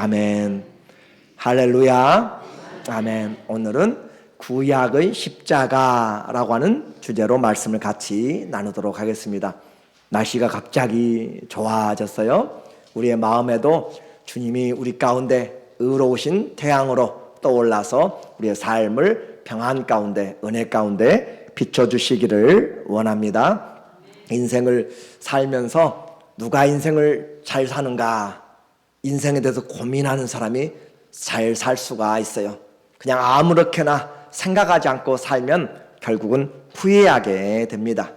아멘. 할렐루야. 아멘. 오늘은 구약의 십자가라고 하는 주제로 말씀을 같이 나누도록 하겠습니다. 날씨가 갑자기 좋아졌어요. 우리의 마음에도 주님이 우리 가운데 의로우신 태양으로 떠올라서 우리의 삶을 평안 가운데, 은혜 가운데 비춰주시기를 원합니다. 인생을 살면서 누가 인생을 잘 사는가, 인생에 대해서 고민하는 사람이 잘 살 수가 있어요. 그냥 아무렇게나 생각하지 않고 살면 결국은 후회하게 됩니다.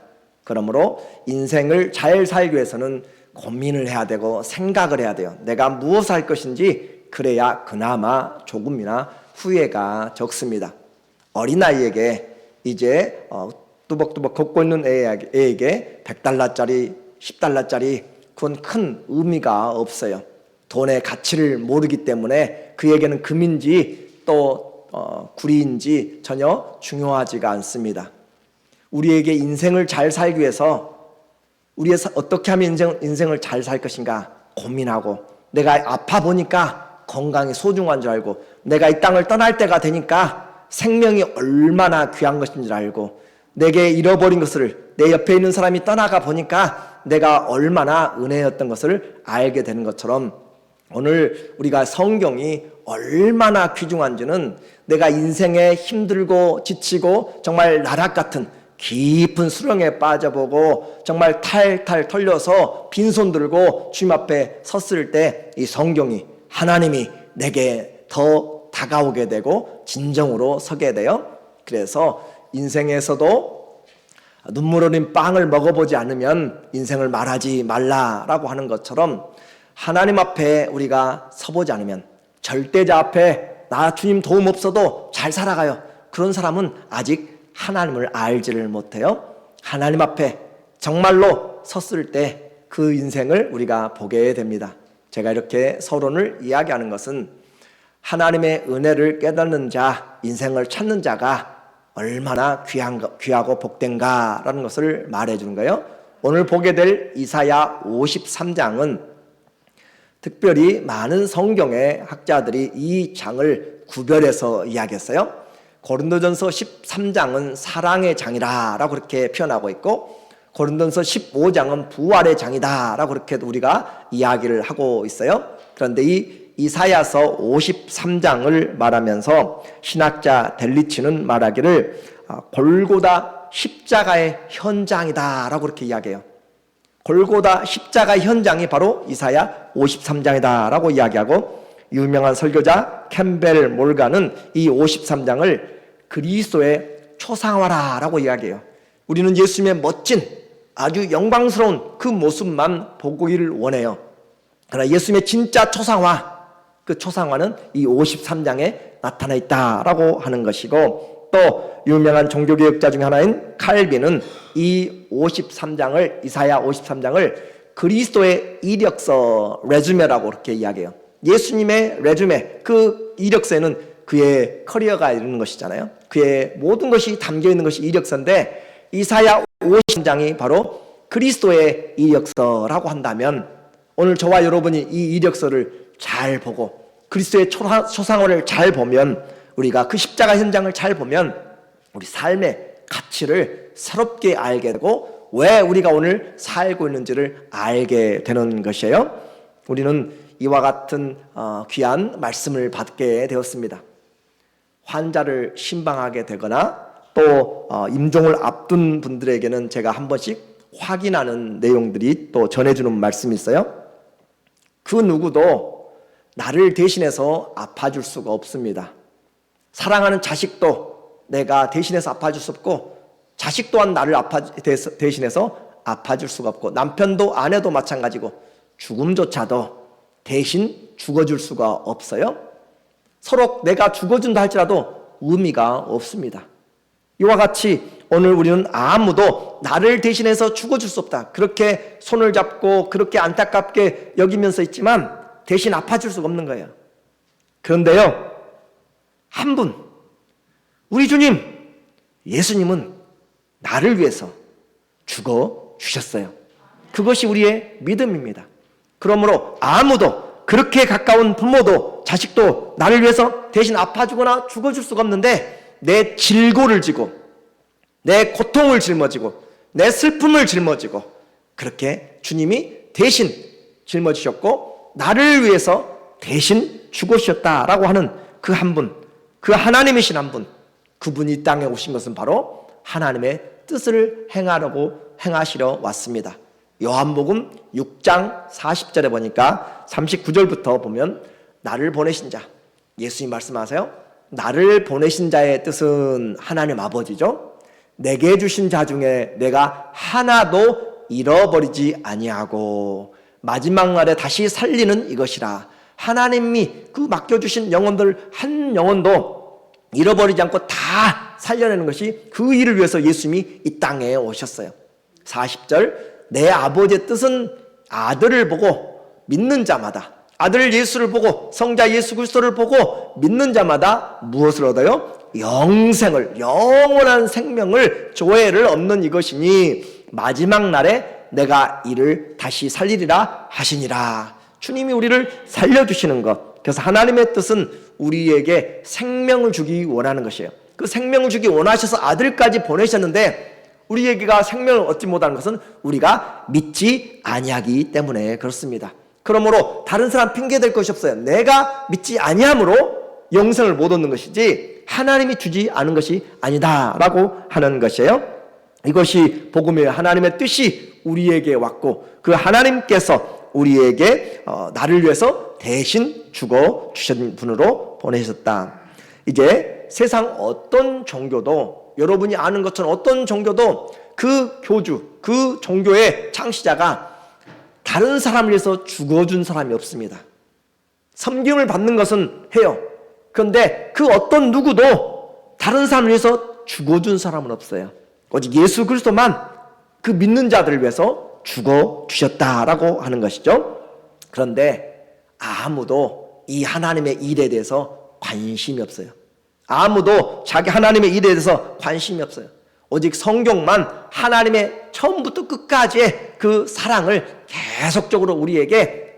그러므로 인생을 잘 살기 위해서는 고민을 해야 되고 생각을 해야 돼요. 내가 무엇을 할 것인지, 그래야 그나마 조금이나 후회가 적습니다. 어린아이에게 이제 뚜벅뚜벅 걷고 있는 애에게 100달러짜리, 10달러짜리 그건 큰 의미가 없어요. 돈의 가치를 모르기 때문에 그에게는 금인지 또 구리인지 전혀 중요하지가 않습니다. 우리에게 인생을 잘 살기 위해서 우리가 어떻게 하면 인생을 잘 살 것인가 고민하고, 내가 아파 보니까 건강이 소중한 줄 알고, 내가 이 땅을 떠날 때가 되니까 생명이 얼마나 귀한 것인 줄 알고, 내게 잃어버린 것을 내 옆에 있는 사람이 떠나가 보니까 내가 얼마나 은혜였던 것을 알게 되는 것처럼, 오늘 우리가 성경이 얼마나 귀중한지는 내가 인생에 힘들고 지치고 정말 나락 같은 깊은 수렁에 빠져보고 정말 탈탈 털려서 빈손 들고 주님 앞에 섰을 때 이 성경이, 하나님이 내게 더 다가오게 되고 진정으로 서게 돼요. 그래서 인생에서도 눈물 흘린 빵을 먹어보지 않으면 인생을 말하지 말라라고 하는 것처럼, 하나님 앞에 우리가 서보지 않으면, 절대자 앞에 나 주님 도움 없어도 잘 살아가요, 그런 사람은 아직 하나님을 알지를 못해요. 하나님 앞에 정말로 섰을 때 그 인생을 우리가 보게 됩니다. 제가 이렇게 서론을 이야기하는 것은 하나님의 은혜를 깨닫는 자, 인생을 찾는 자가 얼마나 귀하고 복된가라는 것을 말해주는 거예요. 오늘 보게 될 이사야 53장은 특별히 많은 성경의 학자들이 이 장을 구별해서 이야기했어요. 고린도전서 13장은 사랑의 장이라고 그렇게 표현하고 있고, 고린도전서 15장은 부활의 장이다라고 그렇게 우리가 이야기를 하고 있어요. 그런데 이 이사야서 53장을 말하면서 신학자 델리치는 말하기를 골고다 십자가의 현장이다라고 그렇게 이야기해요. 골고다 십자가 현장이 바로 이사야 53장이다라고 이야기하고, 유명한 설교자 캠벨 몰간은 이 53장을 그리스도의 초상화라고 이야기해요. 우리는 예수님의 멋진 아주 영광스러운 그 모습만 보기를 원해요. 그러나 예수님의 진짜 초상화, 그 초상화는 이 53장에 나타나 있다라고 하는 것이고, 또 유명한 종교개혁자 중에 하나인 칼빈은 이 53장을, 이사야 53장을 그리스도의 이력서, 레주메라고 그렇게 이야기해요. 예수님의 레주메, 그 이력서에는 그의 커리어가 있는 것이잖아요. 그의 모든 것이 담겨 있는 것이 이력서인데, 이사야 53장이 바로 그리스도의 이력서라고 한다면, 오늘 저와 여러분이 이 이력서를 잘 보고 그리스도의 초상화를 잘 보면, 우리가 그 십자가 현장을 잘 보면 우리 삶의 가치를 새롭게 알게 되고, 왜 우리가 오늘 살고 있는지를 알게 되는 것이에요. 우리는 이와 같은 귀한 말씀을 받게 되었습니다. 환자를 신방하게 되거나 또 임종을 앞둔 분들에게는 제가 한 번씩 확인하는 내용들이 또 전해주는 말씀이 있어요. 그 누구도 나를 대신해서 아파줄 수가 없습니다. 사랑하는 자식도 내가 대신해서 아파줄 수 없고, 자식 또한 나를 대신해서 아파줄 수가 없고, 남편도 아내도 마찬가지고, 죽음조차도 대신 죽어줄 수가 없어요. 서로 내가 죽어준다 할지라도 의미가 없습니다. 이와 같이 오늘 우리는 아무도 나를 대신해서 죽어줄 수 없다, 그렇게 손을 잡고 그렇게 안타깝게 여기면서 있지만 대신 아파줄 수가 없는 거예요. 그런데요, 한 분, 우리 주님 예수님은 나를 위해서 죽어 주셨어요. 그것이 우리의 믿음입니다. 그러므로 아무도 그렇게 가까운 부모도 자식도 나를 위해서 대신 아파주거나 죽어줄 수가 없는데 내 질고를 지고 내 고통을 짊어지고 내 슬픔을 짊어지고 그렇게 주님이 대신 짊어지셨고 나를 위해서 대신 죽으셨다라고 하는 그 한 분, 그 하나님이신 한 분, 그분이 이 땅에 오신 것은 바로 하나님의 뜻을 행하시러 왔습니다. 요한복음 6장 40절에 보니까 39절부터 보면 나를 보내신 자, 예수님 말씀하세요. 나를 보내신 자의 뜻은 하나님 아버지죠. 내게 주신 자 중에 내가 하나도 잃어버리지 아니하고 마지막 날에 다시 살리는 이것이라. 하나님이 그 맡겨주신 영혼들 한 영혼도 잃어버리지 않고 다 살려내는 것이 그 일을 위해서 예수님이 이 땅에 오셨어요. 40절 내 아버지의 뜻은 아들을 보고 믿는 자마다, 아들 예수를 보고 성자 예수 그리스도를 보고 믿는 자마다 무엇을 얻어요? 영생을, 영원한 생명을, 조회를 얻는 이것이니 마지막 날에 내가 이를 다시 살리리라 하시니라. 주님이 우리를 살려주시는 것, 그래서 하나님의 뜻은 우리에게 생명을 주기 원하는 것이에요. 그 생명을 주기 원하셔서 아들까지 보내셨는데 우리에게가 생명을 얻지 못하는 것은 우리가 믿지 아니하기 때문에 그렇습니다. 그러므로 다른 사람 핑계 댈 것이 없어요. 내가 믿지 아니함으로 영생을 못 얻는 것이지 하나님이 주지 않은 것이 아니다라고 하는 것이에요. 이것이 복음이에요. 하나님의 뜻이 우리에게 왔고 그 하나님께서 우리에게 나를 위해서 대신 죽어 주신 분으로 보내셨다. 이제 세상 어떤 종교도, 여러분이 아는 것처럼 어떤 종교도 그 교주, 그 종교의 창시자가 다른 사람을 위해서 죽어준 사람이 없습니다. 섬김을 받는 것은 해요. 그런데 그 어떤 누구도 다른 사람을 위해서 죽어준 사람은 없어요. 오직 예수 그리스도만 그 믿는 자들을 위해서 죽어주셨다라고 하는 것이죠. 그런데 아무도 이 하나님의 일에 대해서 관심이 없어요. 아무도 자기 하나님의 일에 대해서 관심이 없어요. 오직 성경만 하나님의 처음부터 끝까지의 그 사랑을 계속적으로 우리에게,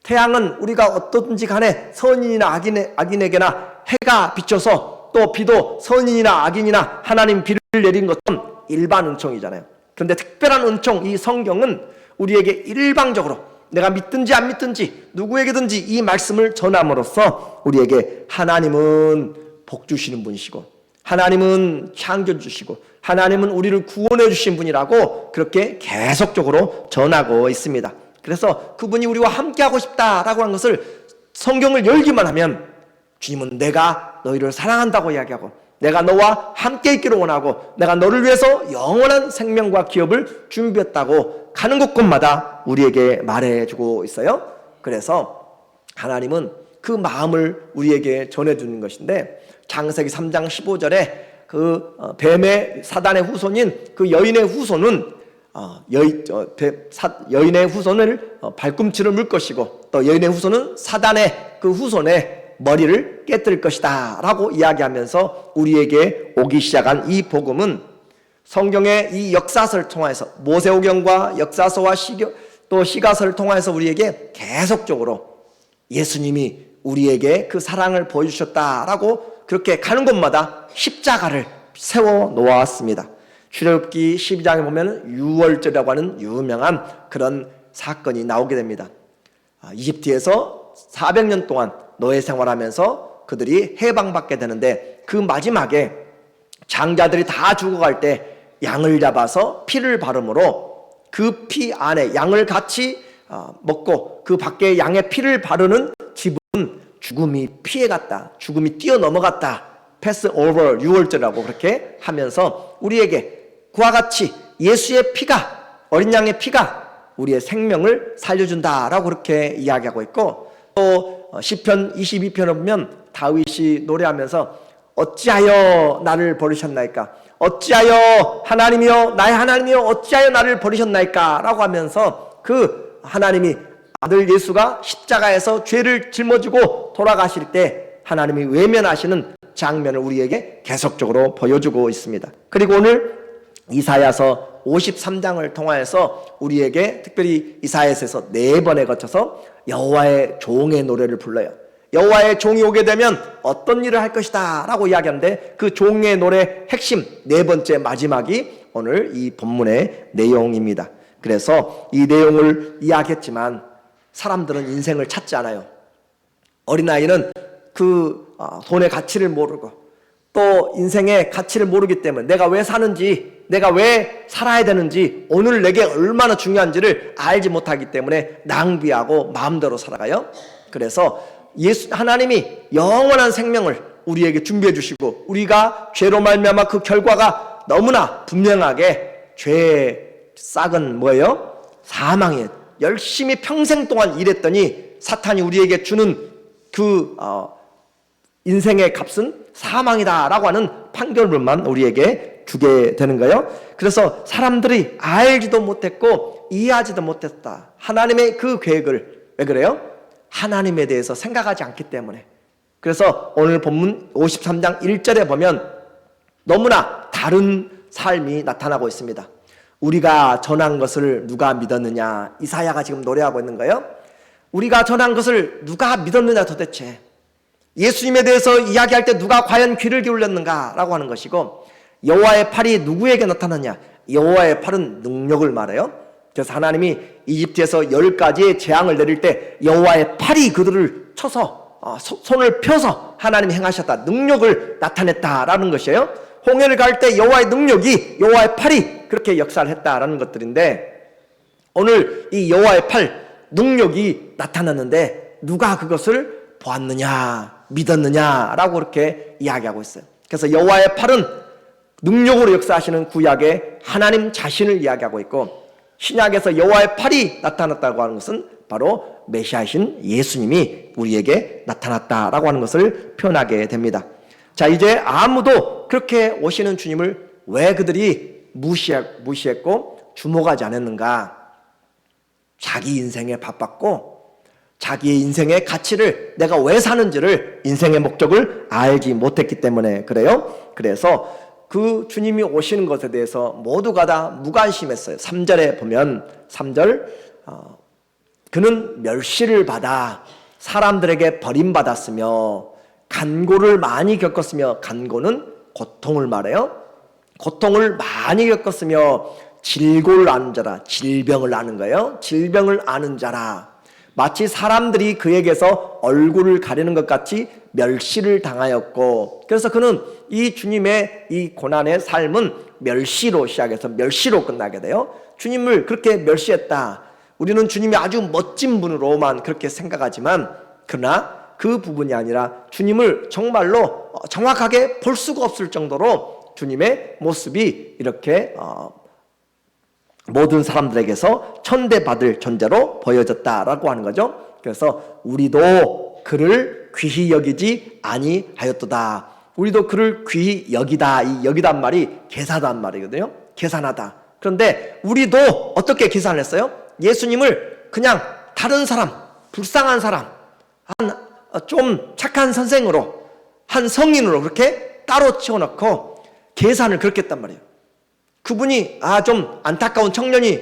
태양은 우리가 어떻든지 간에 선인이나 악인에게나 해가 비춰서 또 비도 선인이나 악인이나 하나님 비를 내린 것처럼 일반 은총이잖아요. 그런데 특별한 은총, 이 성경은 우리에게 일방적으로 내가 믿든지 안 믿든지 누구에게든지 이 말씀을 전함으로써 우리에게 하나님은 복 주시는 분이시고 하나님은 창조 주시고 하나님은 우리를 구원해 주신 분이라고 그렇게 계속적으로 전하고 있습니다. 그래서 그분이 우리와 함께하고 싶다라고 하는 것을 성경을 열기만 하면 주님은 내가 너희를 사랑한다고 이야기하고 내가 너와 함께 있기를 원하고 내가 너를 위해서 영원한 생명과 기업을 준비했다고 가는 곳곳마다 우리에게 말해주고 있어요. 그래서 하나님은 그 마음을 우리에게 전해주는 것인데 창세기 3장 15절에 그 뱀의 사단의 후손인 그 여인의 후손은 여인의 후손을 발꿈치를 물 것이고 또 여인의 후손은 사단의 그 후손의 머리를 깨뜨릴 것이다 라고 이야기하면서 우리에게 오기 시작한 이 복음은 성경의 이 역사서를 통해서 모세오경과 역사서와 또 시가서를 통해서 우리에게 계속적으로 예수님이 우리에게 그 사랑을 보여주셨다라고 그렇게 가는 곳마다 십자가를 세워 놓았습니다. 출애굽기 12장에 보면 유월절이라고 하는 유명한 그런 사건이 나오게 됩니다. 이집트에서 400년 동안 노예 생활하면서 그들이 해방받게 되는데 그 마지막에 장자들이 다 죽어갈 때 양을 잡아서 피를 바름으로 그 피 안에 양을 같이 먹고 그 밖에 양의 피를 바르는 집은 죽음이 피해갔다, 죽음이 뛰어넘어갔다, 패스 오버 유월절이라고 그렇게 하면서 우리에게 그와 같이 예수의 피가, 어린 양의 피가 우리의 생명을 살려준다라고 그렇게 이야기하고 있고, 또 시편 22편을 보면 다윗이 노래하면서 어찌하여 나를 버리셨나이까, 어찌하여 하나님이여 나의 하나님이여 어찌하여 나를 버리셨나이까 라고 하면서 그 하나님이 아들 예수가 십자가에서 죄를 짊어지고 돌아가실 때 하나님이 외면하시는 장면을 우리에게 계속적으로 보여주고 있습니다. 그리고 오늘 이사야서 53장을 통하여서 우리에게 특별히 이사야서에서 4번에 거쳐서 여호와의 종의 노래를 불러요. 여호와의 종이 오게 되면 어떤 일을 할 것이다 라고 이야기하는데, 그 종의 노래 핵심 4번째 마지막이 오늘 이 본문의 내용입니다. 그래서 이 내용을 이야기했지만 사람들은 인생을 찾지 않아요. 어린아이는 그 돈의 가치를 모르고 또 인생의 가치를 모르기 때문에 내가 왜 사는지, 내가 왜 살아야 되는지, 오늘 내게 얼마나 중요한지를 알지 못하기 때문에 낭비하고 마음대로 살아가요. 그래서 하나님이 영원한 생명을 우리에게 준비해 주시고, 우리가 죄로 말미암아 그 결과가 너무나 분명하게, 죄의 싹은 뭐예요? 사망이에요. 열심히 평생 동안 일했더니 사탄이 우리에게 주는 그 인생의 값은 사망이다라고 하는 판결문만 우리에게 주게 되는 거예요. 그래서 사람들이 알지도 못했고 이해하지도 못했다, 하나님의 그 계획을. 왜 그래요? 하나님에 대해서 생각하지 않기 때문에. 그래서 오늘 본문 53장 1절에 보면 너무나 다른 삶이 나타나고 있습니다. 우리가 전한 것을 누가 믿었느냐, 이사야가 지금 노래하고 있는 거예요. 우리가 전한 것을 누가 믿었느냐, 도대체 예수님에 대해서 이야기할 때 누가 과연 귀를 기울였는가 라고 하는 것이고, 여호와의 팔이 누구에게 나타났냐, 여호와의 팔은 능력을 말해요. 그래서 하나님이 이집트에서 10가지의 재앙을 내릴 때 여호와의 팔이 그들을 쳐서 손을 펴서 하나님이 행하셨다, 능력을 나타냈다라는 것이에요. 홍해를 갈 때 여호와의 능력이, 여호와의 팔이 그렇게 역사를 했다라는 것들인데, 오늘 이 여호와의 팔, 능력이 나타났는데 누가 그것을 보았느냐, 믿었느냐라고 그렇게 이야기하고 있어요. 그래서 여호와의 팔은 능력으로 역사하시는 구약의 하나님 자신을 이야기하고 있고, 신약에서 여호와의 팔이 나타났다고 하는 것은 바로 메시아이신 예수님이 우리에게 나타났다라고 하는 것을 표현하게 됩니다. 자, 이제 아무도 그렇게 오시는 주님을 왜 그들이 무시했고 주목하지 않았는가? 자기 인생에 바빴고 자기의 인생의 가치를, 내가 왜 사는지를, 인생의 목적을 알지 못했기 때문에 그래요. 그래서 그 주님이 오시는 것에 대해서 모두가 다 무관심했어요. 3절에 보면 3절, 그는 멸시를 받아 사람들에게 버림받았으며 간고를 많이 겪었으며, 간고는 고통을 말해요. 고통을 많이 겪었으며 질고를 아는 자라, 질병을 아는 거예요. 질병을 아는 자라. 마치 사람들이 그에게서 얼굴을 가리는 것 같이 멸시를 당하였고, 그래서 그는 이 주님의 이 고난의 삶은 멸시로 시작해서 멸시로 끝나게 돼요. 주님을 그렇게 멸시했다. 우리는 주님이 아주 멋진 분으로만 그렇게 생각하지만, 그러나 그 부분이 아니라 주님을 정말로 정확하게 볼 수가 없을 정도로 주님의 모습이 이렇게 모든 사람들에게서 천대받을 존재로 보여졌다라고 하는 거죠. 그래서 우리도 그를 귀히 여기지 아니하였도다. 우리도 그를 귀히 여기다. 이 여기단 말이 계산한 말이거든요. 계산하다. 그런데 우리도 어떻게 계산을 했어요? 예수님을 그냥 다른 사람, 불쌍한 사람, 좀 착한 선생으로, 한 성인으로 그렇게 따로 치워놓고 계산을 그렇게 했단 말이에요. 그분이 좀 안타까운 청년이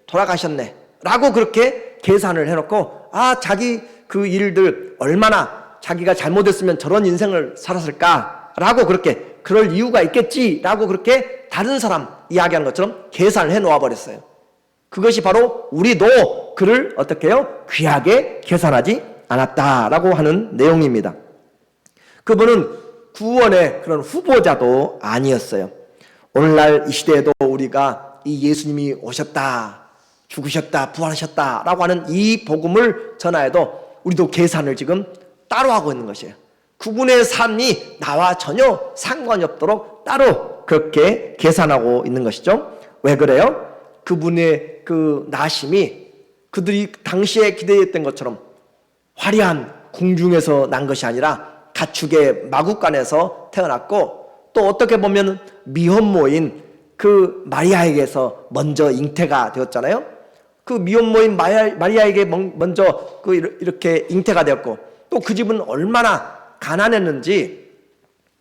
돌아가셨네 라고 그렇게 계산을 해놓고, 자기 그 일들, 얼마나 자기가 잘못했으면 저런 인생을 살았을까 라고, 그렇게 그럴 이유가 있겠지 라고 그렇게 다른 사람 이야기하는 것처럼 계산을 해 놓아 버렸어요. 그것이 바로 우리도 그를 어떻게 해요? 귀하게 계산하지 않았다라고 하는 내용입니다. 그분은 구원의 그런 후보자도 아니었어요. 오늘날 이 시대에도 우리가 이 예수님이 오셨다, 죽으셨다, 부활하셨다 라고 하는 이 복음을 전하여도 우리도 계산을 지금 따로 하고 있는 것이에요. 그분의 삶이 나와 전혀 상관이 없도록 따로 그렇게 계산하고 있는 것이죠. 왜 그래요? 그분의 그 나심이 그들이 당시에 기대했던 것처럼 화려한 궁중에서 난 것이 아니라 가축의 마구간에서 태어났고, 또 어떻게 보면 미혼모인 그 마리아에게서 먼저 잉태가 되었잖아요. 그 미혼모인 마리아에게 먼저 이렇게 잉태가 되었고, 또 그 집은 얼마나 가난했는지,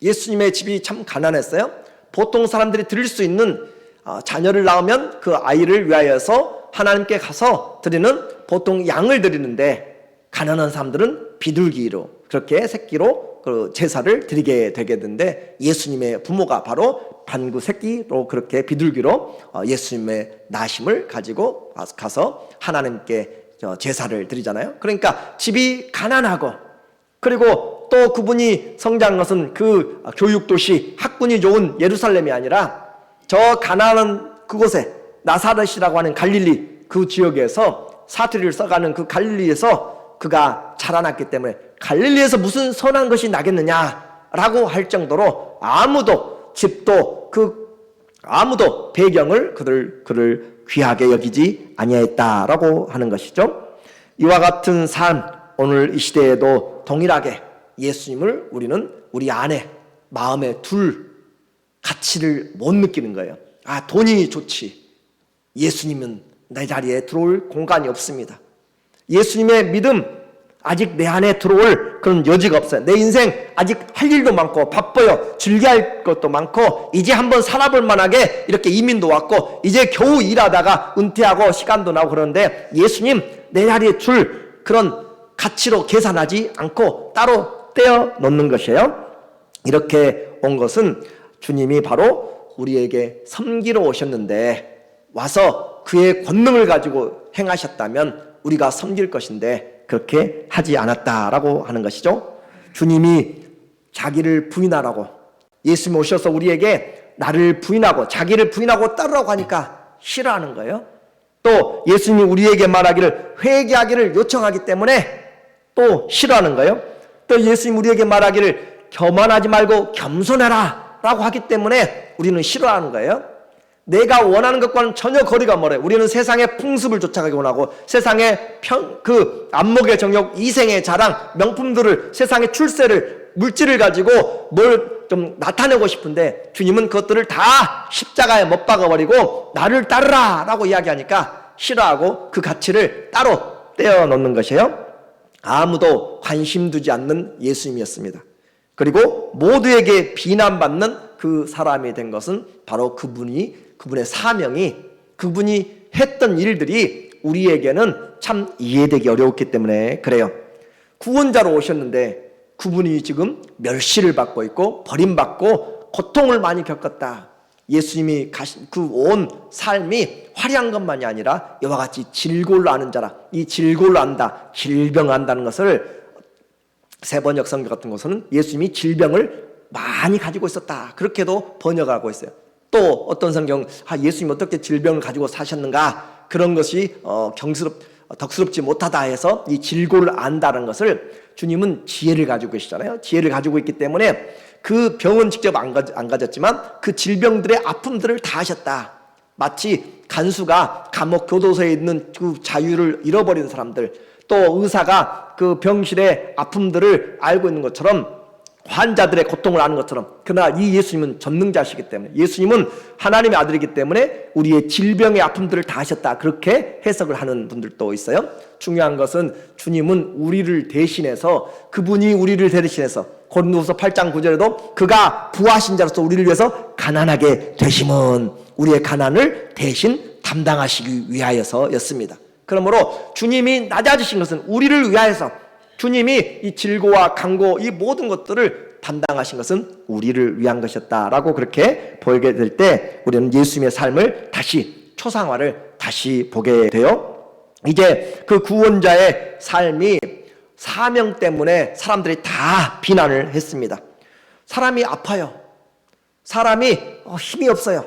예수님의 집이 참 가난했어요. 보통 사람들이 드릴 수 있는 자녀를 낳으면 그 아이를 위하여서 하나님께 가서 드리는 보통 양을 드리는데, 가난한 사람들은 비둘기로 그렇게 새끼로 그 제사를 드리게 되게 되는데, 예수님의 부모가 바로 반구 새끼로 그렇게 비둘기로 예수님의 나심을 가지고 가서 하나님께 제사를 드리잖아요. 그러니까 집이 가난하고, 그리고 또 그분이 성장한 것은 그 교육도시 학군이 좋은 예루살렘이 아니라 저 가난한 그곳에 나사렛이라고 하는 갈릴리 그 지역에서 사투리를 써가는 그 갈릴리에서 그가 자라났기 때문에, 갈릴리에서 무슨 선한 것이 나겠느냐라고 할 정도로 아무도 집도 아무도 배경을 그를 귀하게 여기지 아니했다라고 하는 것이죠. 이와 같은 삶, 오늘 이 시대에도 동일하게 예수님을 우리는 우리 안에 마음에 둘 가치를 못 느끼는 거예요. 돈이 좋지, 예수님은 내 자리에 들어올 공간이 없습니다. 예수님의 믿음, 아직 내 안에 들어올 그런 여지가 없어요. 내 인생 아직 할 일도 많고 바빠요. 즐겨야 할 것도 많고, 이제 한번 살아볼 만하게 이렇게 이민도 왔고, 이제 겨우 일하다가 은퇴하고 시간도 나고 그러는데, 예수님 내 자리에 줄 그런 가치로 계산하지 않고 따로 떼어 놓는 것이에요. 이렇게 온 것은 주님이 바로 우리에게 섬기러 오셨는데, 와서 그의 권능을 가지고 행하셨다면 우리가 섬길 것인데 그렇게 하지 않았다라고 하는 것이죠. 주님이 자기를 부인하라고, 예수님이 오셔서 우리에게 나를 부인하고 자기를 부인하고 따르라고 하니까 싫어하는 거예요. 또 예수님이 우리에게 말하기를, 회개하기를 요청하기 때문에 또 싫어하는 거예요. 또 예수님이 우리에게 말하기를 교만하지 말고 겸손해라 라고 하기 때문에 우리는 싫어하는 거예요. 내가 원하는 것과는 전혀 거리가 멀어요. 우리는 세상의 풍습을 쫓아가기 원하고, 세상의 안목의 정욕, 이생의 자랑, 명품들을, 세상의 출세를, 물질을 가지고 뭘 좀 나타내고 싶은데, 주님은 그것들을 다 십자가에 못 박아버리고 나를 따르라 라고 이야기하니까 싫어하고 그 가치를 따로 떼어 놓는 것이에요. 아무도 관심 두지 않는 예수님이었습니다. 그리고 모두에게 비난받는 그 사람이 된 것은 바로 그분의 사명이, 그분이 했던 일들이 우리에게는 참 이해되기 어려웠기 때문에 그래요. 구원자로 오셨는데 그분이 지금 멸시를 받고 있고 버림받고 고통을 많이 겪었다. 예수님이 가신 그 온 삶이 화려한 것만이 아니라 이와 같이 질골로 아는 자라. 이 질골로 안다, 질병한다는 것을 세번역 성경 같은 곳은 예수님이 질병을 많이 가지고 있었다, 그렇게도 번역하고 있어요. 또 어떤 성경, 예수님이 어떻게 질병을 가지고 사셨는가, 그런 것이 덕스럽지 못하다 해서 이 질고를 안다는 것을, 주님은 지혜를 가지고 계시잖아요. 지혜를 가지고 있기 때문에 그 병은 직접 안 가졌지만 그 질병들의 아픔들을 다 하셨다. 마치 간수가 감옥 교도소에 있는 그 자유를 잃어버린 사람들, 또 의사가 그 병실의 아픔들을 알고 있는 것처럼, 환자들의 고통을 아는 것처럼, 그러나 이 예수님은 전능자시기 때문에, 예수님은 하나님의 아들이기 때문에 우리의 질병의 아픔들을 다 하셨다, 그렇게 해석을 하는 분들도 있어요. 중요한 것은 주님은 우리를 대신해서, 그분이 우리를 대신해서, 고린도후서 8장 9절에도 그가 부하신 자로서 우리를 위해서 가난하게 되심은 우리의 가난을 대신 담당하시기 위하여서였습니다. 그러므로 주님이 낮아지신 것은 우리를 위하여서, 주님이 이 질고와 강고 이 모든 것들을 담당하신 것은 우리를 위한 것이었다라고 그렇게 보게 될 때, 우리는 예수님의 삶을 다시, 초상화를 다시 보게 돼요. 이제 그 구원자의 삶이 사명 때문에 사람들이 다 비난을 했습니다. 사람이 아파요. 사람이 힘이 없어요.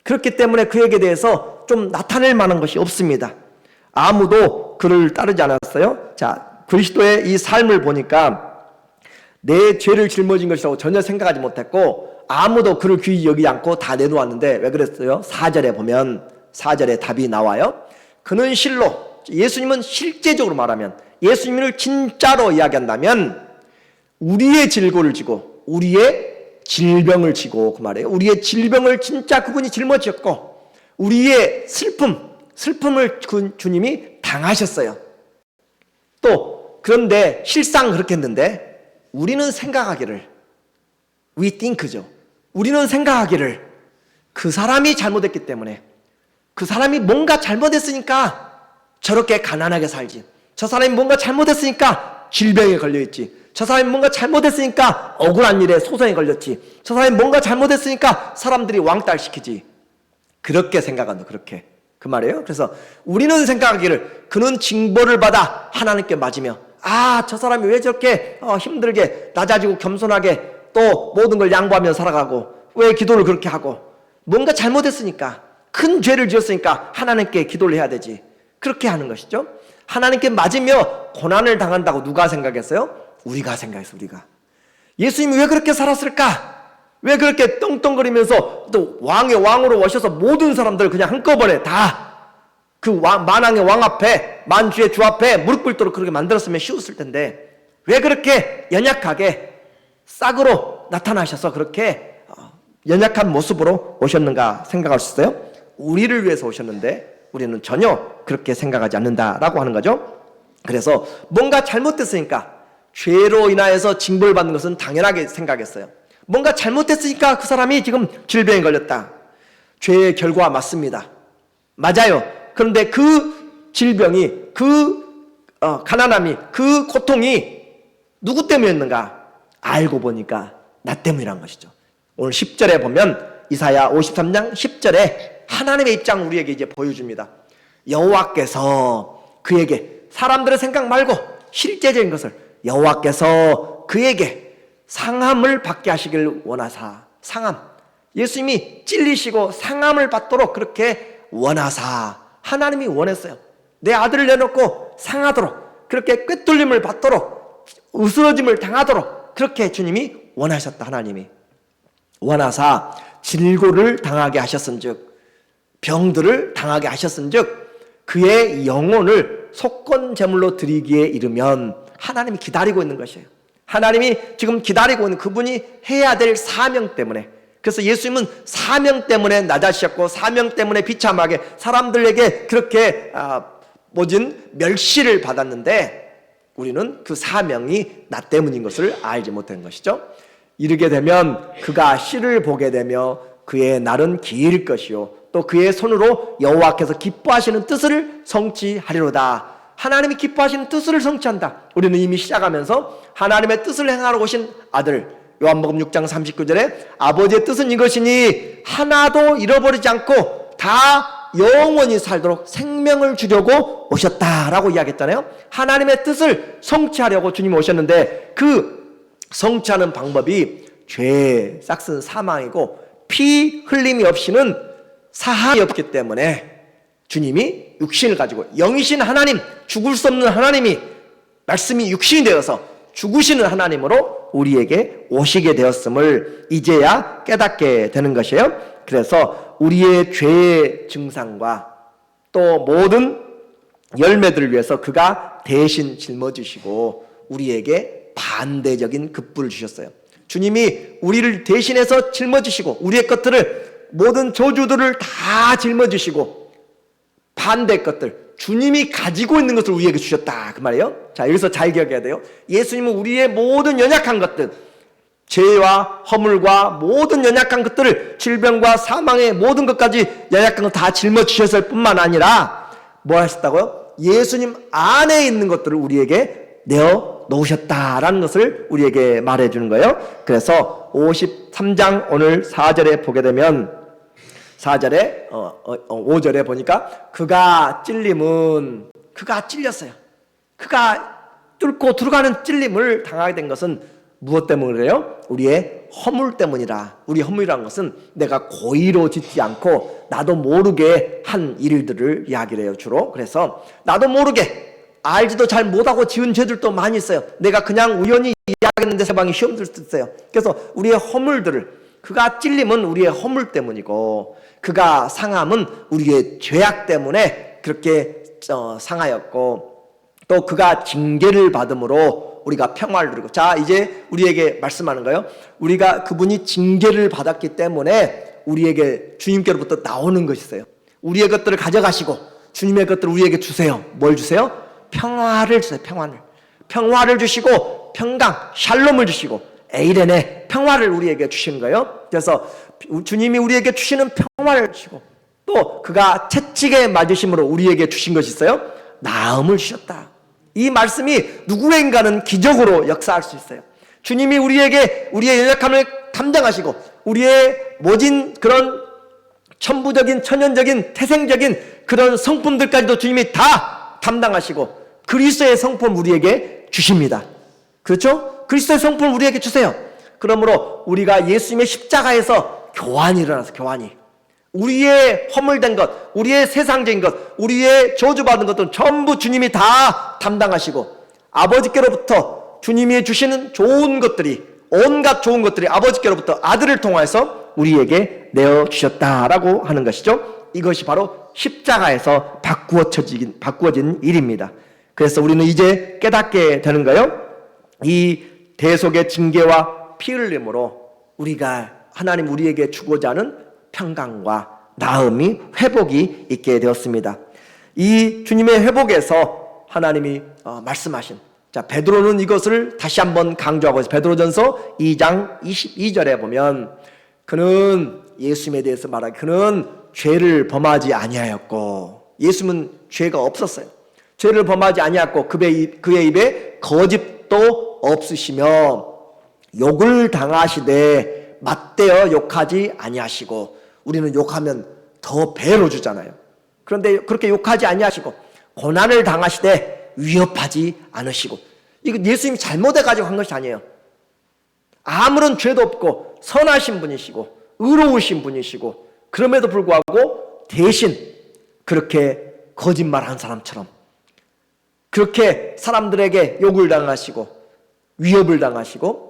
그렇기 때문에 그에게 대해서 좀 나타낼 만한 것이 없습니다. 아무도 그를 따르지 않았어요. 자, 그리스도의 이 삶을 보니까 내 죄를 짊어진 것이라고 전혀 생각하지 못했고, 아무도 그를 귀히 여기지 않고 다 내놓았는데 왜 그랬어요? 4절에 보면, 4절에 답이 나와요. 그는 실로, 예수님은 실제적으로 말하면, 예수님을 진짜로 이야기한다면 우리의 질고를 지고 우리의 질병을 지고, 그 말이에요. 우리의 질병을 진짜 그분이 짊어지셨고, 우리의 슬픔을 주님이 당하셨어요. 또 그런데 실상 그렇게 했는데, 우리는 생각하기를, we think죠. 우리는 생각하기를 그 사람이 잘못했기 때문에, 그 사람이 뭔가 잘못했으니까 저렇게 가난하게 살지, 저 사람이 뭔가 잘못했으니까 질병에 걸려있지, 저 사람이 뭔가 잘못했으니까 억울한 일에 소송에 걸렸지, 저 사람이 뭔가 잘못했으니까 사람들이 왕따시키지, 그렇게 생각한다. 그렇게 그 말이에요. 그래서 우리는 생각하기를 그는 징벌을 받아 하나님께 맞으며, 저 사람이 왜 저렇게 힘들게 낮아지고 겸손하게 또 모든 걸 양보하며 살아가고, 왜 기도를 그렇게 하고, 뭔가 잘못했으니까, 큰 죄를 지었으니까 하나님께 기도를 해야 되지, 그렇게 하는 것이죠. 하나님께 맞으며 고난을 당한다고 누가 생각했어요? 우리가 생각했어. 우리가. 예수님이 왜 그렇게 살았을까? 왜 그렇게 떵떵거리면서 또 왕의 왕으로 오셔서 모든 사람들 그냥 한꺼번에 다 그 만왕의 왕 앞에, 만주의 주 앞에 무릎 꿇도록 그렇게 만들었으면 쉬웠을 텐데, 왜 그렇게 연약하게 싹으로 나타나셔서 그렇게 연약한 모습으로 오셨는가 생각할 수 있어요? 우리를 위해서 오셨는데 우리는 전혀 그렇게 생각하지 않는다라고 하는 거죠. 그래서 뭔가 잘못됐으니까, 죄로 인하여서 징벌받는 것은 당연하게 생각했어요. 뭔가 잘못했으니까 그 사람이 지금 질병에 걸렸다. 죄의 결과 맞습니다. 맞아요. 그런데 그 질병이, 그 가난함이, 그 고통이 누구 때문이었는가? 알고 보니까 나 때문이란 것이죠. 오늘 10절에 보면, 이사야 53장 10절에 하나님의 입장을 우리에게 이제 보여줍니다. 여호와께서 그에게, 사람들의 생각 말고 실제적인 것을, 여호와께서 그에게 상함을 받게 하시길 원하사. 상함, 예수님이 찔리시고 상함을 받도록 그렇게 원하사. 하나님이 원했어요. 내 아들을 내놓고 상하도록, 그렇게 꿰뚫림을 받도록, 으스러짐을 당하도록 그렇게 주님이 원하셨다. 하나님이 원하사 질고를 당하게 하셨은즉, 병들을 당하게 하셨은즉 그의 영혼을 속건 제물로 드리기에 이르면, 하나님이 기다리고 있는 것이에요. 하나님이 지금 기다리고 있는, 그분이 해야 될 사명 때문에. 그래서 예수님은 사명 때문에 낮아지셨고, 사명 때문에 비참하게 사람들에게 그렇게 멸시를 받았는데, 우리는 그 사명이 나 때문인 것을 알지 못한 것이죠. 이르게 되면 그가 씨를 보게 되며 그의 날은 길 것이요 또 그의 손으로 여호와께서 기뻐하시는 뜻을 성취하리로다. 하나님이 기뻐하시는 뜻을 성취한다. 우리는 이미 시작하면서 하나님의 뜻을 행하러 오신 아들, 요한복음 6장 39절에 아버지의 뜻은 이것이니 하나도 잃어버리지 않고 다 영원히 살도록 생명을 주려고 오셨다라고 이야기했잖아요. 하나님의 뜻을 성취하려고 주님이 오셨는데, 그 성취하는 방법이 죄 싹슨 사망이고 피 흘림이 없이는 사함이 없기 때문에, 주님이 육신을 가지고, 영이신 하나님, 죽을 수 없는 하나님이 말씀이 육신이 되어서 죽으시는 하나님으로 우리에게 오시게 되었음을 이제야 깨닫게 되는 것이에요. 그래서 우리의 죄의 증상과 또 모든 열매들을 위해서 그가 대신 짊어지시고 우리에게 반대적인 급부를 주셨어요. 주님이 우리를 대신해서 짊어지시고, 우리의 것들을, 모든 저주들을 다 짊어지시고, 반대 것들, 주님이 가지고 있는 것을 우리에게 주셨다, 그 말이에요. 자, 여기서 잘 기억해야 돼요. 예수님은 우리의 모든 연약한 것들, 죄와 허물과 모든 연약한 것들을, 질병과 사망의 모든 것까지 연약한 것 다 짊어지셨을 뿐만 아니라 뭐 하셨다고요? 예수님 안에 있는 것들을 우리에게 내어 놓으셨다라는 것을 우리에게 말해주는 거예요. 그래서 53장 오늘 4절에 보게 되면, 4절에 5절에 보니까 그가 찔렸어요. 그가 뚫고 들어가는 찔림을 당하게 된 것은 무엇 때문이래요? 우리의 허물 때문이라. 우리 허물이라는 것은 내가 고의로 짓지 않고 나도 모르게 한 일들을 이야기를 해요, 주로. 그래서 나도 모르게 알지도 잘 못하고 지은 죄들도 많이 있어요. 내가 그냥 우연히 이야기했는데 세방이 시험 들 수도 있어요. 그래서 우리의 허물들을, 그가 찔림은 우리의 허물 때문이고, 그가 상함은 우리의 죄악 때문에 그렇게 상하였고, 또 그가 징계를 받음으로 우리가 평화를 누리고. 자, 이제 우리에게 말씀하는 거예요. 우리가, 그분이 징계를 받았기 때문에 우리에게 주님께로부터 나오는 것이 있어요. 우리의 것들을 가져가시고 주님의 것들을 우리에게 주세요. 뭘 주세요? 평화를 주세요. 평화를 주시고, 평강, 샬롬을 주시고, 에이렌의 평화를 우리에게 주시는 거예요. 그래서 주님이 우리에게 주시는 평화를 주시고 또 그가 채찍에 맞으심으로 우리에게 주신 것이 있어요. 나음을 주셨다. 이 말씀이 누구인가는 기적으로 역사할 수 있어요. 주님이 우리에게 우리의 연약함을 감당하시고 우리의 모진 그런 천부적인 천연적인 태생적인 그런 성품들까지도 주님이 다 담당하시고 그리스도의 성품 우리에게 주십니다. 그렇죠? 그리스도의 성품 우리에게 주세요. 그러므로 우리가 예수님의 십자가에서 교환이 일어나서 교환이 우리의 허물된 것, 우리의 세상적인 것, 우리의 저주받은 것들은 전부 주님이 다 담당하시고 아버지께로부터 주님이 주시는 좋은 것들이 온갖 좋은 것들이 아버지께로부터 아들을 통하여서 우리에게 내어주셨다라고 하는 것이죠. 이것이 바로 십자가에서 바꾸어진 일입니다. 그래서 우리는 이제 깨닫게 되는 거예요. 이 대속의 징계와 피 흘림으로 우리가 하나님 우리에게 주고자 하는 평강과 나음이 회복이 있게 되었습니다. 이 주님의 회복에서 하나님이 말씀하신 자 베드로는 이것을 다시 한번 강조하고 있어요. 베드로전서 2장 22절에 보면 그는 예수님에 대해서 말하기 그는 죄를 범하지 아니하였고 예수님은 죄가 없었어요. 죄를 범하지 아니하였고 그의 입에 거짓도 없으시며 욕을 당하시되 맞대어 욕하지 아니하시고 우리는 욕하면 더 배로 주잖아요. 그런데 그렇게 욕하지 아니하시고 고난을 당하시되 위협하지 않으시고 이거 예수님이 잘못해가지고 한 것이 아니에요. 아무런 죄도 없고 선하신 분이시고 의로우신 분이시고 그럼에도 불구하고 대신 그렇게 거짓말한 사람처럼 그렇게 사람들에게 욕을 당하시고 위협을 당하시고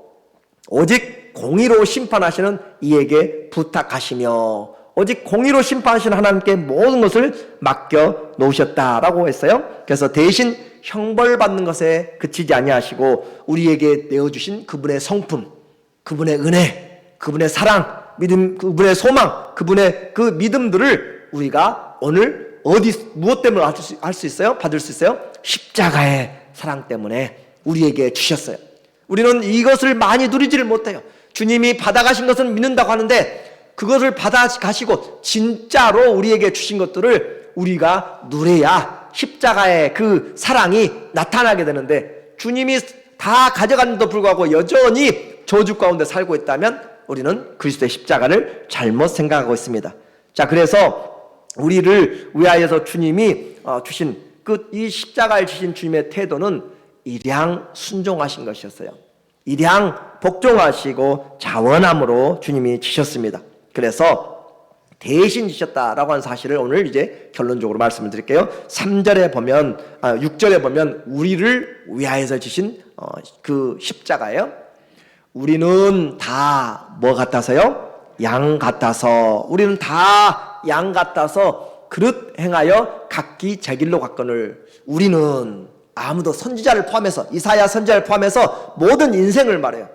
오직 공의로 심판하시는 이에게 부탁하시며 오직 공의로 심판하시는 하나님께 모든 것을 맡겨 놓으셨다라고 했어요. 그래서 대신 형벌받는 것에 그치지 아니하시고 우리에게 내어주신 그분의 성품, 그분의 은혜, 그분의 사랑, 믿음, 그분의 소망, 그분의 그 믿음들을 우리가 오늘 무엇 때문에 할 수 있어요? 받을 수 있어요? 십자가의 사랑 때문에 우리에게 주셨어요. 우리는 이것을 많이 누리지를 못해요. 주님이 받아가신 것은 믿는다고 하는데 그것을 받아가시고 진짜로 우리에게 주신 것들을 우리가 누려야 십자가의 그 사랑이 나타나게 되는데 주님이 다 가져갔는데도 불구하고 여전히 저주 가운데 살고 있다면 우리는 그리스도의 십자가를 잘못 생각하고 있습니다. 자, 그래서 우리를 위하여서 주님이 주신 이 십자가를 지신 주님의 태도는 일양 순종하신 것이었어요. 일양 복종하시고 자원함으로 주님이 지셨습니다. 그래서 대신 지셨다라고 하는 사실을 오늘 이제 결론적으로 말씀을 드릴게요. 3절에 보면 6절에 보면 우리를 위하여서 지신 그 십자가예요. 우리는 다 뭐 같아서요? 양 같아서 우리는 다 양 같아서 그릇 행하여 각기 제 길로 갔거늘 우리는 아무도 선지자를 포함해서 이사야 선지자를 포함해서 모든 인생을 말해요.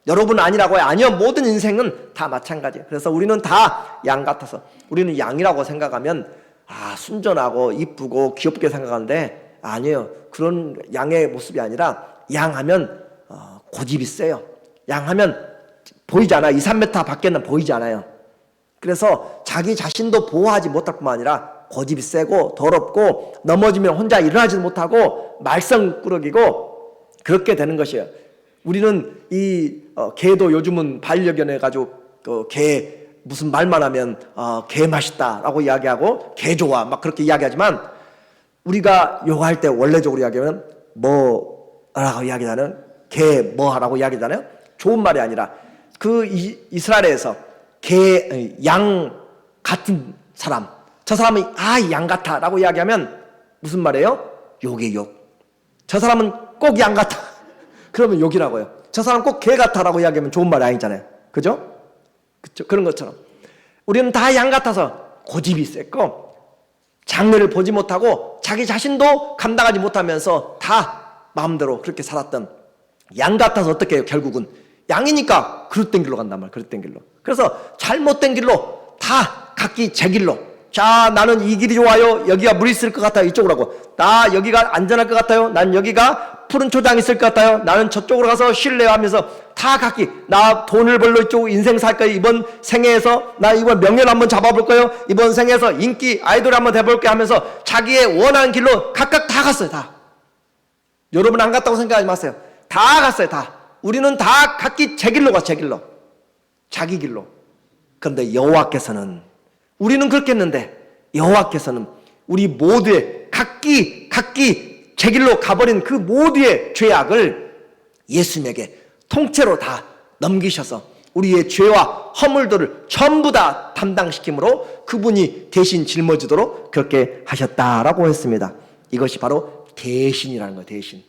여러분 아니라고요? 아니요. 모든 인생은 다 마찬가지예요. 그래서 우리는 다 양 같아서 우리는 양이라고 생각하면 순전하고 이쁘고 귀엽게 생각하는데 아니에요. 그런 양의 모습이 아니라 양하면 고집이 세요. 양하면 보이지 않아요. 2, 3m 밖에는 보이지 않아요. 그래서 자기 자신도 보호하지 못할 뿐만 아니라 고집이 세고 더럽고 넘어지면 혼자 일어나지도 못하고 말썽꾸러기고 그렇게 되는 것이에요. 우리는 이 개도 요즘은 반려견 해가지고 개 무슨 말만 하면 개 맛있다라고 이야기하고 개 좋아 막 그렇게 이야기하지만 우리가 욕할 때 원래적으로 이야기하면 뭐라고 이야기하는 개 뭐라고 이야기하잖아요. 좋은 말이 아니라 그 이스라엘에서 양 같은 사람 저 사람이 양 같아 라고 이야기하면 무슨 말이에요? 욕이 욕. 저 사람은 꼭 양 같아 그러면 욕이라고요. 저 사람 꼭 개 같아 라고 이야기하면 좋은 말이 아니잖아요. 그죠? 그쵸? 그런 것처럼 우리는 다 양 같아서 고집이 셌고 장래를 보지 못하고 자기 자신도 감당하지 못하면서 다 마음대로 그렇게 살았던 양 같아서 어떻게 해요? 결국은 양이니까 그릇된 길로 간단 말이에요. 그릇된 길로. 그래서 잘못된 길로 다 각기 제 길로. 자, 나는 이 길이 좋아요. 여기가 물 있을 것 같아요. 이쪽으로 하고. 나 여기가 안전할 것 같아요. 난 여기가 푸른 초장 있을 것 같아요. 나는 저쪽으로 가서 쉴래요 하면서 다 각기 나 돈을 벌러 이쪽 인생 살 거예요. 이번 생애에서 나 이번 명예를 한번 잡아볼 거예요. 이번 생애에서 인기 아이돌 한번 돼볼게 하면서 자기의 원하는 길로 각각 다 갔어요. 다. 여러분 안 갔다고 생각하지 마세요. 다 갔어요. 다. 우리는 다 각기 제 길로 갔어요. 제 길로. 자기 길로. 그런데 여호와께서는 우리는 그렇게 했는데 여호와께서는 우리 모두의 각기 제 길로 가버린 그 모두의 죄악을 예수님에게 통째로 다 넘기셔서 우리의 죄와 허물들을 전부 다 담당시킴으로 그분이 대신 짊어지도록 그렇게 하셨다라고 했습니다. 이것이 바로 대신이라는 거예요. 대신.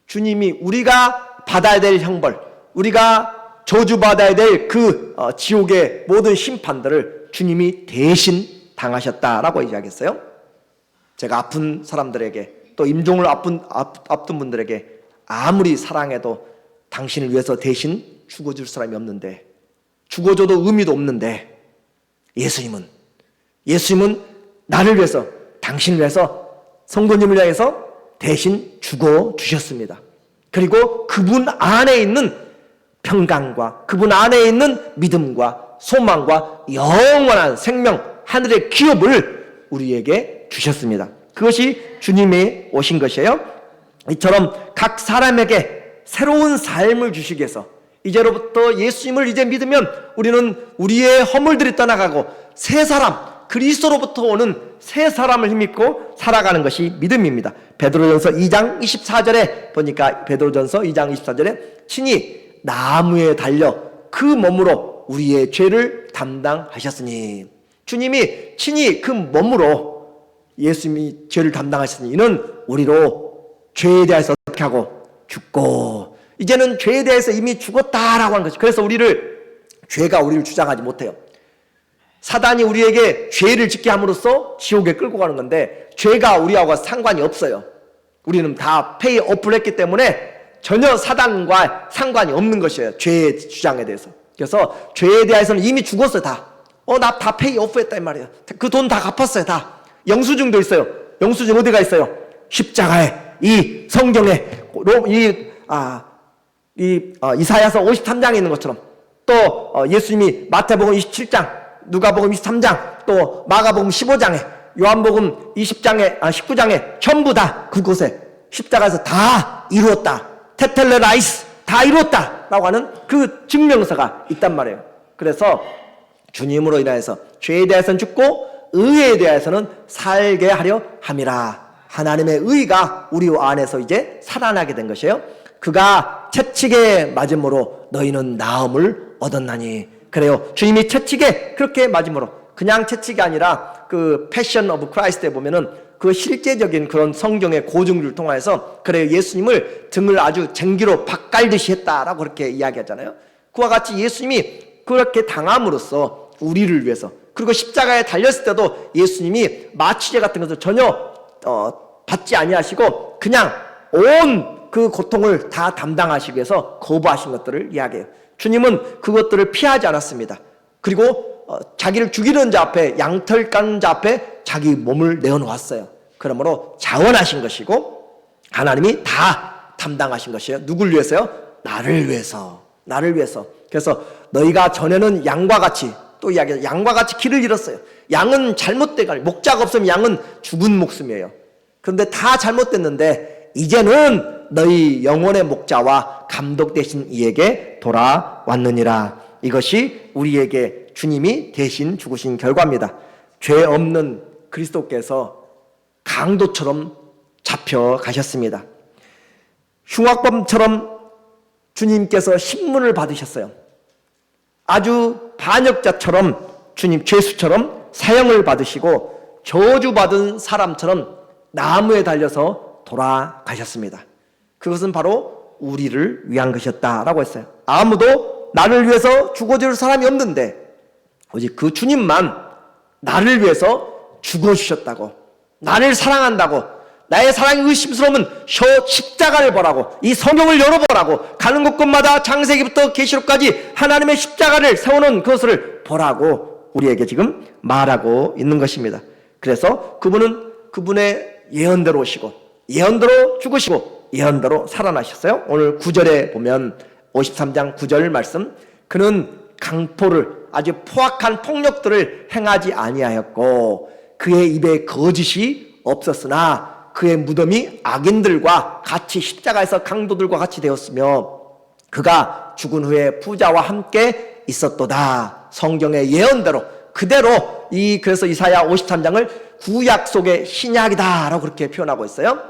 주님이 우리가 받아야 될 형벌, 우리가 저주받아야 될 그 지옥의 모든 심판들을 주님이 대신 당하셨다라고 이야기했어요. 제가 아픈 사람들에게 또 임종을 앞둔 분들에게 아무리 사랑해도 당신을 위해서 대신 죽어줄 사람이 없는데, 죽어줘도 의미도 없는데, 예수님은 나를 위해서, 당신을 위해서, 성도님을 위해서 대신 죽어주셨습니다. 그리고 그분 안에 있는 평강과 그분 안에 있는 믿음과 소망과 영원한 생명, 하늘의 기업을 우리에게 주셨습니다. 그것이 주님이 오신 것이에요. 이처럼 각 사람에게 새로운 삶을 주시기 위해서 이제로부터 예수님을 이제 믿으면 우리는 우리의 허물들이 떠나가고 새 사람, 그리스도로부터 오는 새 사람을 힘입고 살아가는 것이 믿음입니다. 베드로전서 2장 24절에 보니까 베드로전서 2장 24절에 친히 나무에 달려 그 몸으로 우리의 죄를 담당하셨으니, 주님이 친히 그 몸으로 예수님이 죄를 담당하셨으니 이는 우리로 죄에 대해서 어떻게 하고 죽고, 이제는 죄에 대해서 이미 죽었다라고 하는 것이. 그래서 죄가 우리를 주장하지 못해요. 사단이 우리에게 죄를 짓게 함으로써 지옥에 끌고 가는 건데 죄가 우리하고 상관이 없어요. 우리는 다 페이 오프를 했기 때문에 전혀 사단과 상관이 없는 것이에요. 죄의 주장에 대해서. 그래서 죄에 대해서는 이미 죽었어요. 다. 나 다 페이 오프 했단 말이에요. 그 돈 다 갚았어요. 다. 영수증도 있어요. 영수증 어디가 있어요? 십자가에, 이 성경에, 이사야서 53장에 있는 것처럼, 또 예수님이 마태복음 27장, 누가복음 23장, 또 마가복음 15장에, 요한복음 19장에 전부 다 그곳에 십자가에서 다 이루었다, 테텔레라이스, 다 이루었다 라고 하는 그 증명서가 있단 말이에요. 그래서 주님으로 인하여서 죄에 대해서는 죽고 의에 대해서는 살게 하려 함이라. 하나님의 의가 우리 안에서 이제 살아나게 된 것이에요. 그가 채찍에 맞음으로 너희는 나음을 얻었나니. 그래요. 주님이 채찍에 그렇게 맞음으로, 그냥 채찍이 아니라 그 패션 오브 크라이스트에 보면은 그 실제적인 그런 성경의 고증을 통해서 그래요. 예수님을 등을 아주 쟁기로 박갈듯이 했다라고 그렇게 이야기하잖아요. 그와 같이 예수님이 그렇게 당함으로써 우리를 위해서, 그리고 십자가에 달렸을 때도 예수님이 마취제 같은 것을 전혀 받지 아니하시고 그냥 온 그 고통을 다 담당하시기 위해서 거부하신 것들을 이야기해요. 주님은 그것들을 피하지 않았습니다. 그리고 자기를 죽이는 자 앞에, 양털 까는 자 앞에 자기 몸을 내어놓았어요. 그러므로 자원하신 것이고 하나님이 다 담당하신 것이에요. 누굴 위해서요? 나를 위해서. 그래서 너희가 전에는 양과 같이, 또 이야기해요. 양과 같이 길을 잃었어요. 양은 잘못돼가지고, 목자가 없으면 양은 죽은 목숨이에요. 그런데 다 잘못됐는데 이제는 너희 영혼의 목자와 감독 되신 이에게 돌아왔느니라. 이것이 우리에게 주님이 대신 죽으신 결과입니다. 죄 없는 그리스도께서 강도처럼 잡혀가셨습니다. 흉악범처럼 주님께서 신문을 받으셨어요. 아주 반역자처럼 주님, 죄수처럼 사형을 받으시고 저주받은 사람처럼 나무에 달려서 돌아가셨습니다. 그것은 바로 우리를 위한 것이었다라고 했어요. 아무도 나를 위해서 죽어줄 사람이 없는데 오직 그 주님만 나를 위해서 죽어주셨다고, 나를 사랑한다고, 나의 사랑이 의심스러우면 십자가를 보라고, 이 성경을 열어보라고, 가는 곳곳마다 창세기부터 계시록까지 하나님의 십자가를 세우는 그것을 보라고 우리에게 지금 말하고 있는 것입니다. 그래서 그분은 그분의 예언대로 오시고 예언대로 죽으시고 예언대로 살아나셨어요. 오늘 9절에 보면 53장 9절 말씀, 그는 강포를, 아주 포악한 폭력들을 행하지 아니하였고 그의 입에 거짓이 없었으나 그의 무덤이 악인들과 같이 십자가에서 강도들과 같이 되었으며 그가 죽은 후에 부자와 함께 있었도다. 성경의 예언대로 그대로 그래서 이사야 53장을 구약 속의 신약이다 라고 그렇게 표현하고 있어요.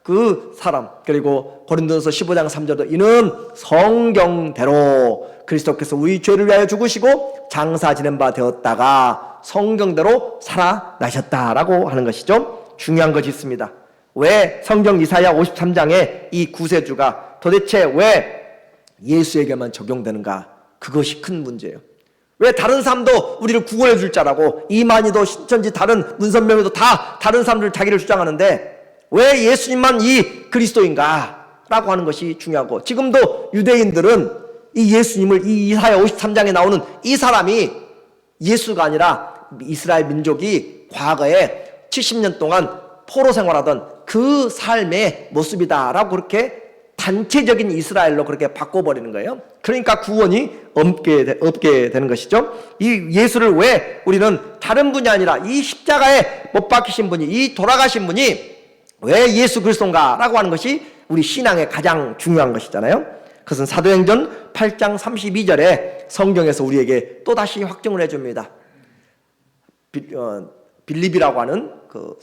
그 사람, 그리고 고린도전서 15장 3절도 이는 성경대로 그리스도께서 우리 죄를 위하여 죽으시고 장사 지낸 바 되었다가 성경대로 살아나셨다라고 하는 것이죠. 중요한 것이 있습니다. 왜 성경 이사야 53장의 이 구세주가 도대체 왜 예수에게만 적용되는가? 그것이 큰 문제예요. 왜 다른 사람도 우리를 구원해 줄 자라고 이만희도 신천지 다른 문선명도 다 다른 사람들 자기를 주장하는데 왜 예수님만 이 그리스도인가? 라고 하는 것이 중요하고, 지금도 유대인들은 이 예수님을 이 이사야 53장에 나오는 이 사람이 예수가 아니라 이스라엘 민족이 과거에 70년 동안 포로 생활하던 그 삶의 모습이다라고 그렇게 단체적인 이스라엘로 그렇게 바꿔버리는 거예요. 그러니까 구원이 없게 되는 것이죠. 이 예수를 왜 우리는 다른 분이 아니라 이 십자가에 못 박히신 분이, 이 돌아가신 분이 왜 예수 그리스도인가 라고 하는 것이 우리 신앙의 가장 중요한 것이잖아요. 그것은 사도행전 8장 32절에 성경에서 우리에게 또다시 확증을 해줍니다. 빌립이라고 하는 그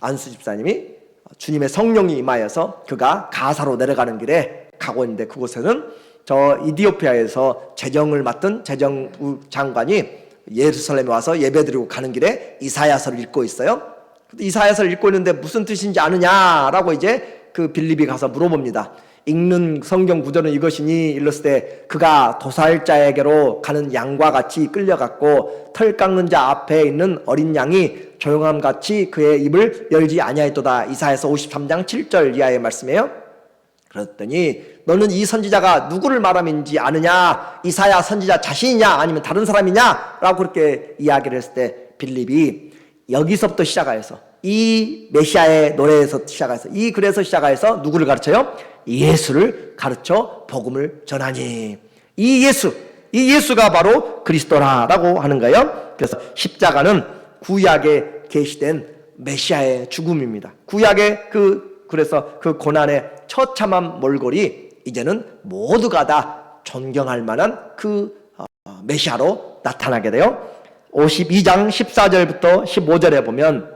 안수 집사님이 주님의 성령이 임하여서 그가 가사로 내려가는 길에 가고 있는데, 그곳에는 저 이디오피아에서 재정을 맡은 재정장관이 예루살렘에 와서 예배드리고 가는 길에 이사야서를 읽고 있어요. 이사야서를 읽고 있는데 무슨 뜻인지 아느냐라고 이제 그 빌립이 가서 물어봅니다. 읽는 성경 구절은 이것이니 일렀을 때 그가 도살자에게로 가는 양과 같이 끌려갔고 털 깎는 자 앞에 있는 어린 양이 조용함같이 그의 입을 열지 아니하였도다. 이사야서 53장 7절 이하의 말씀이에요. 그랬더니 너는 이 선지자가 누구를 말함인지 아느냐? 이사야 선지자 자신이냐 아니면 다른 사람이냐? 라고 그렇게 이야기를 했을 때 빌립이 여기서부터 시작해서 이 메시아의 노래에서 시작해서 이 글에서 시작해서 누구를 가르쳐요? 예수를 가르쳐 복음을 전하니, 이 예수가 바로 그리스도라라고 하는 거예요. 그래서 십자가는 구약에 계시된 메시아의 죽음입니다. 구약의 그래서 그 고난의 처참한 몰골이 이제는 모두가 다 존경할 만한 그 메시아로 나타나게 돼요. 52장 14절부터 15절에 보면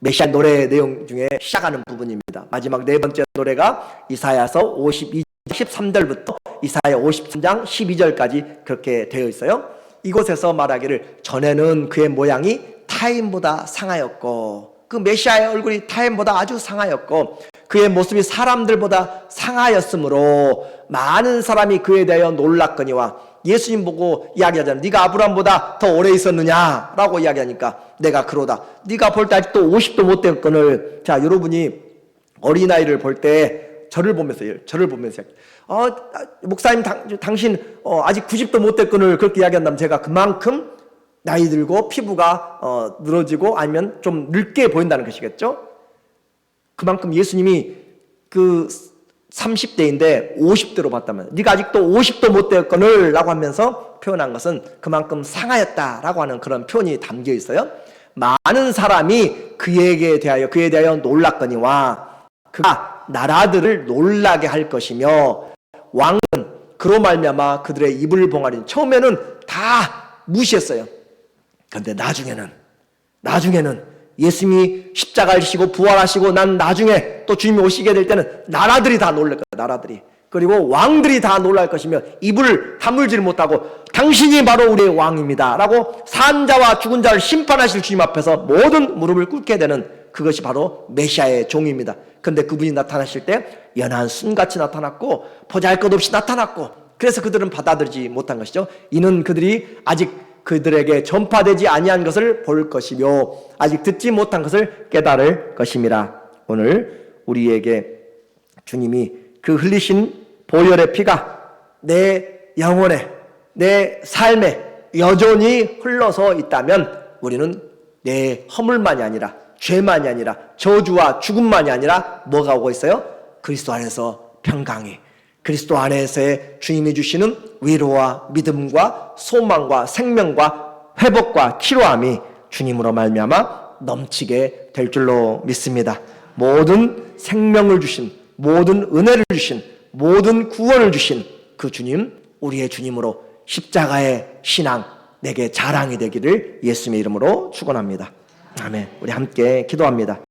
메시아 노래 내용 중에 시작하는 부분입니다. 마지막 네 번째 노래가 이사야서 52장 13절부터 이사야 53장 12절까지 그렇게 되어 있어요. 이곳에서 말하기를 전에는 그의 모양이 타인보다 상하였고, 그 메시아의 얼굴이 타인보다 아주 상하였고 그의 모습이 사람들보다 상하였으므로 많은 사람이 그에 대하여 놀랐거니와, 예수님 보고 이야기하잖아요. 네가 아브라함보다 더 오래 있었느냐 라고 이야기하니까 내가 그러다. 네가 볼 때 아직도 50도 못 됐거늘. 자, 여러분이 어린아이를 볼 때 저를 보면서 목사님 당신 아직 90도 못 됐거늘 그렇게 이야기한다면 제가 그만큼 나이 들고 피부가 늘어지고 아니면 좀 늙게 보인다는 것이겠죠. 그만큼 예수님이 그 30대인데 50대로 봤다면 네가 아직도 50도 못 되었거늘 라고 하면서 표현한 것은 그만큼 상하였다라고 하는 그런 표현이 담겨 있어요. 많은 사람이 그에 대하여 놀랐거니와 그가 나라들을 놀라게 할 것이며 왕은 그로 말미암아 그들의 입을 봉하리니. 처음에는 다 무시했어요. 그런데 나중에는 예수님이 십자가를 지시고 부활하시고 난 나중에 또 주님이 오시게 될 때는 나라들이 다 놀랄 거예요. 나라들이. 그리고 왕들이 다 놀랄 것이며 입을 다물지를 못하고 당신이 바로 우리의 왕입니다 라고 산 자와 죽은 자를 심판하실 주님 앞에서 모든 무릎을 꿇게 되는, 그것이 바로 메시아의 종입니다. 그런데 그분이 나타나실 때 연한 순같이 나타났고 보잘것없이 나타났고, 그래서 그들은 받아들이지 못한 것이죠. 이는 그들이 아직 그들에게 전파되지 아니한 것을 볼 것이며 아직 듣지 못한 것을 깨달을 것입니다. 오늘 우리에게 주님이 그 흘리신 보혈의 피가 내 영혼에, 내 삶에 여전히 흘러서 있다면 우리는 내 허물만이 아니라, 죄만이 아니라, 저주와 죽음만이 아니라 뭐가 오고 있어요? 그리스도 안에서 평강이, 그리스도 안에서의 주님이 주시는 위로와 믿음과 소망과 생명과 회복과 치료함이 주님으로 말미암아 넘치게 될 줄로 믿습니다. 모든 생명을 주신, 모든 은혜를 주신, 모든 구원을 주신 그 주님, 우리의 주님으로 십자가의 신앙 내게 자랑이 되기를 예수님의 이름으로 축원합니다. 아멘. 우리 함께 기도합니다.